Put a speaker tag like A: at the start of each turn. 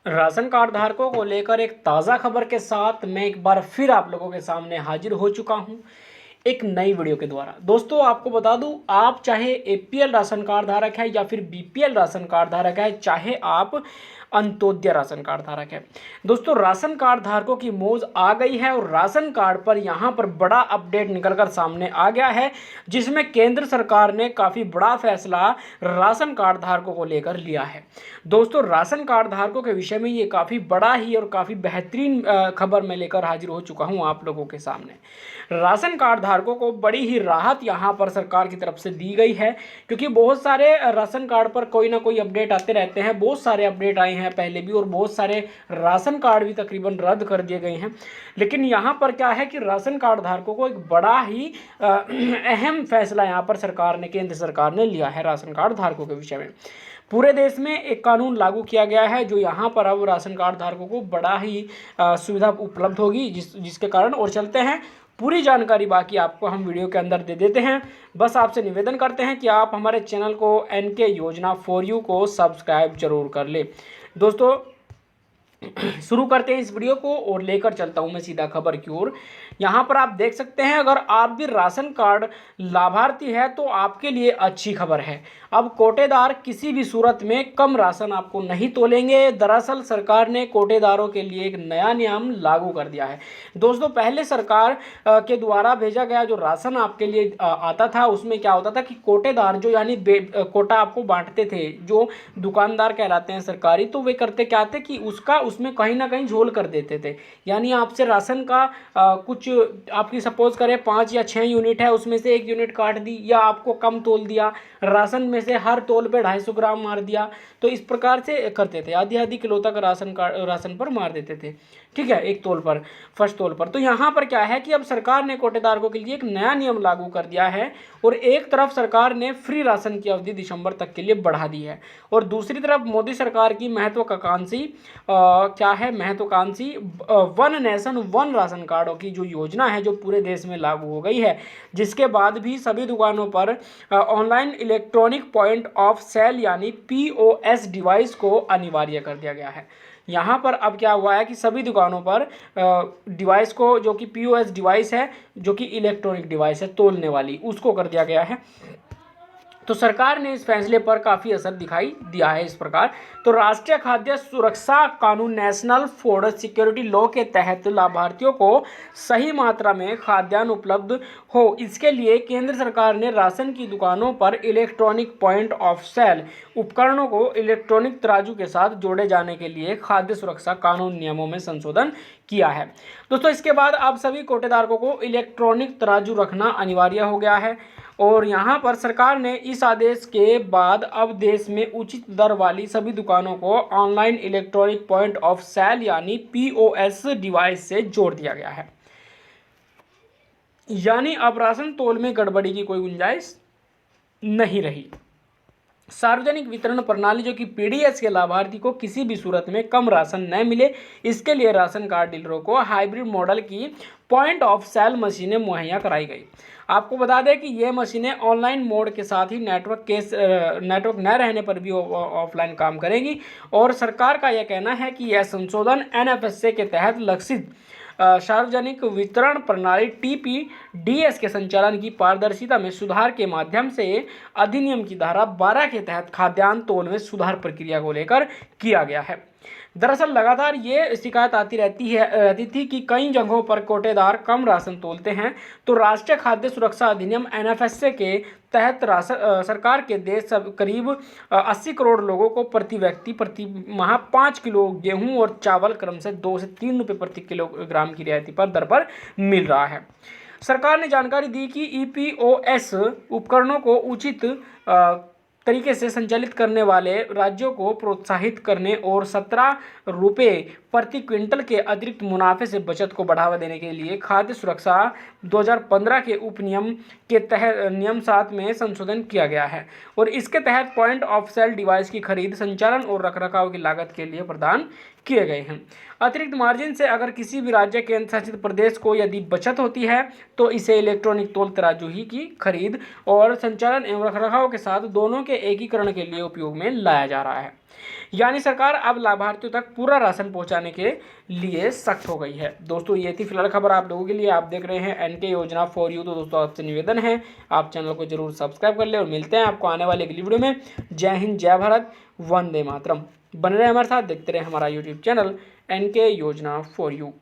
A: Ration card धारकों को लेकर एक ताज़ा खबर के साथ मैं एक बार फिर आप लोगों के सामने हाजिर हो चुका हूं एक नई वीडियो के द्वारा। दोस्तों आपको बता दूं, आप चाहे एपीएल राशन कार्ड धारक है या फिर बीपीएल राशन कार्ड धारक है, चाहे आप अंत्योदय राशन कार्ड धारक है, दोस्तों राशन कार्ड धारकों की मौज आ गई है और राशन कार्ड पर यहाँ पर बड़ा अपडेट निकलकर सामने आ गया है, जिसमें केंद्र सरकार ने काफ़ी बड़ा फैसला राशन कार्ड धारकों को लेकर लिया है। दोस्तों राशन कार्ड धारकों के विषय में ये काफ़ी बड़ा ही और काफ़ी बेहतरीन खबर मैं लेकर हाजिर हो चुका हूँ आप लोगों के सामने। राशन कार्ड धारकों को बड़ी ही राहत यहाँ पर सरकार की तरफ से दी गई है, क्योंकि बहुत सारे राशन कार्ड पर कोई ना कोई अपडेट आते रहते हैं। बहुत सारे अपडेट आए हैं पहले भी और बहुत सारे राशन कार्ड भी तकरीबन रद्द कर दिए गए हैं। लेकिन यहाँ पर क्या है कि राशन कार्ड धारकों को एक बड़ा ही अहम फैसला यहाँ पर सरकार ने, केंद्र सरकार ने लिया है राशन कार्ड धारकों के विषय में। पूरे देश में एक कानून लागू किया गया है, जो यहाँ पर अब राशन कार्ड धारकों को बड़ा ही सुविधा उपलब्ध होगी, जिसके कारण और चलते हैं पूरी जानकारी बाकी आपको हम वीडियो के अंदर दे देते हैं। बस आपसे निवेदन करते हैं कि आप हमारे चैनल को एनके योजना फॉर यू को सब्सक्राइब जरूर कर ले। दोस्तों शुरू करते हैं इस वीडियो को और लेकर चलता हूं मैं सीधा खबर की ओर। यहाँ पर आप देख सकते हैं, अगर आप भी राशन कार्ड लाभार्थी है तो आपके लिए अच्छी खबर है। अब कोटेदार किसी भी सूरत में कम राशन आपको नहीं तोलेंगे। दरअसल सरकार ने कोटेदारों के लिए एक नया नियम लागू कर दिया है। दोस्तों पहले सरकार के द्वारा भेजा गया जो राशन आपके लिए आता था, उसमें क्या होता था कि कोटेदार जो यानी कोटा आपको बांटते थे, जो दुकानदार कहलाते हैं सरकारी, तो वे करते क्या थे कि उसमें कहीं ना कहीं झोल कर देते थे। यानी आपसे राशन का कुछ आपकी सपोज करें 5 या 6 यूनिट है, उसमें से 1 यूनिट काट दी या आपको कम तोल दिया, राशन में से हर तोल पे 250 ग्राम मार दिया। तो इस प्रकार से करते थे, आधी आधी किलो तक राशन पर मार देते थे, ठीक है, एक तोल पर, फर्स्ट तोल पर। तो यहाँ पर क्या है कि अब सरकार ने कोटेदारों के लिए एक नया नियम लागू कर दिया है और एक तरफ सरकार ने फ्री राशन की अवधि दिसंबर तक के लिए बढ़ा दी है और दूसरी तरफ मोदी सरकार की महत्वाकांक्षी वन नेशन वन राशन कार्डों की जो योजना है, जो पूरे देश में लागू हो गई है, जिसके बाद भी सभी दुकानों पर online electronic point of sale यानी पीओएस डिवाइस को अनिवार्य कर दिया गया है। यहाँ पर अब क्या हुआ है कि सभी दुकानों पर डिवाइस को, जो कि पीओएस डिवाइस है, जो कि इलेक्ट्रॉनिक डिवाइस है तोलने वाली, उसको कर दिया गया है। तो सरकार ने इस फैसले पर काफ़ी असर दिखाई दिया है। इस प्रकार तो राष्ट्रीय खाद्य सुरक्षा कानून नेशनल फूड सिक्योरिटी लॉ के तहत लाभार्थियों को सही मात्रा में खाद्यान्न उपलब्ध हो, इसके लिए केंद्र सरकार ने राशन की दुकानों पर इलेक्ट्रॉनिक पॉइंट ऑफ सेल उपकरणों को इलेक्ट्रॉनिक तराजू के साथ जोड़े जाने के लिए खाद्य सुरक्षा कानून नियमों में संशोधन किया है। दोस्तों इसके बाद अब सभी कोटेदारों को इलेक्ट्रॉनिक तराजू रखना अनिवार्य हो गया है और यहाँ पर सरकार ने इस आदेश के बाद अब देश में उचित दर वाली सभी दुकानों को online electronic point of sale यानी पीओएस डिवाइस से जोड़ दिया गया है। यानी अब राशन तोल में गड़बड़ी की कोई गुंजाइश नहीं रही। सार्वजनिक वितरण प्रणाली जो कि पीडीएस के लाभार्थी को किसी भी सूरत में कम राशन न मिले, इसके लिए राशन कार्ड डीलरों को हाइब्रिड मॉडल की पॉइंट ऑफ सेल मशीनें मुहैया कराई गई। आपको बता दें कि ये मशीनें ऑनलाइन मोड के साथ ही नेटवर्क न रहने पर भी ऑफलाइन काम करेंगी और सरकार का यह कहना है कि यह संशोधन एनएफएसए के तहत लक्षित सार्वजनिक वितरण प्रणाली टीपीडीएस के संचालन की पारदर्शिता में सुधार के माध्यम से अधिनियम की धारा 12 के तहत खाद्यान्न तोल में सुधार प्रक्रिया को लेकर किया गया है। दरअसल लगातार ये शिकायत आती रहती थी कि कई जगहों पर कोटेदार कम राशन तोलते हैं, तो राष्ट्रीय खाद्य सुरक्षा अधिनियम एनएफएसए के तहत सरकार के देश करीब 80 करोड़ लोगों को प्रति व्यक्ति प्रति माह 5 किलो गेहूं और चावल क्रम से 2 से 3 रुपये प्रति किलोग्राम की रियायती पर दर पर मिल रहा है। सरकार ने जानकारी दी कि ईपीओएस उपकरणों को उचित तरीके से संचालित करने वाले राज्यों को प्रोत्साहित करने और 17 रुपये प्रति क्विंटल के अतिरिक्त मुनाफे से बचत को बढ़ावा देने के लिए खाद्य सुरक्षा 2015 के उपनियम के तहत नियम 7 में संशोधन किया गया है और इसके तहत पॉइंट ऑफ सेल डिवाइस की खरीद, संचालन और रखरखाव की लागत के लिए प्रदान किए गए हैं। अतिरिक्त मार्जिन से अगर किसी भी राज्य केंद्र शासित प्रदेश को यदि बचत होती है तो इसे इलेक्ट्रॉनिक तोल तराजू ही की खरीद और संचालन एवं रखरखाव के साथ दोनों के एकीकरण के लिए उपयोग में लाया जा रहा है। यानी सरकार अब लाभार्थियों तक पूरा राशन पहुंचाने के लिए सख्त हो गई है। दोस्तों ये थी फिलहाल खबर आप लोगों के लिए। आप देख रहे हैं एनके योजना फॉर यू। तो दोस्तों आपसे निवेदन है आप चैनल को जरूर सब्सक्राइब कर ले और मिलते हैं आपको आने वाले अगली वीडियो में। जय हिंद, जय भारत, वंदे मातरम। बने रहे हमारे साथ, देखते रहे हमारा यूट्यूब चैनल एनके योजना फॉर यू।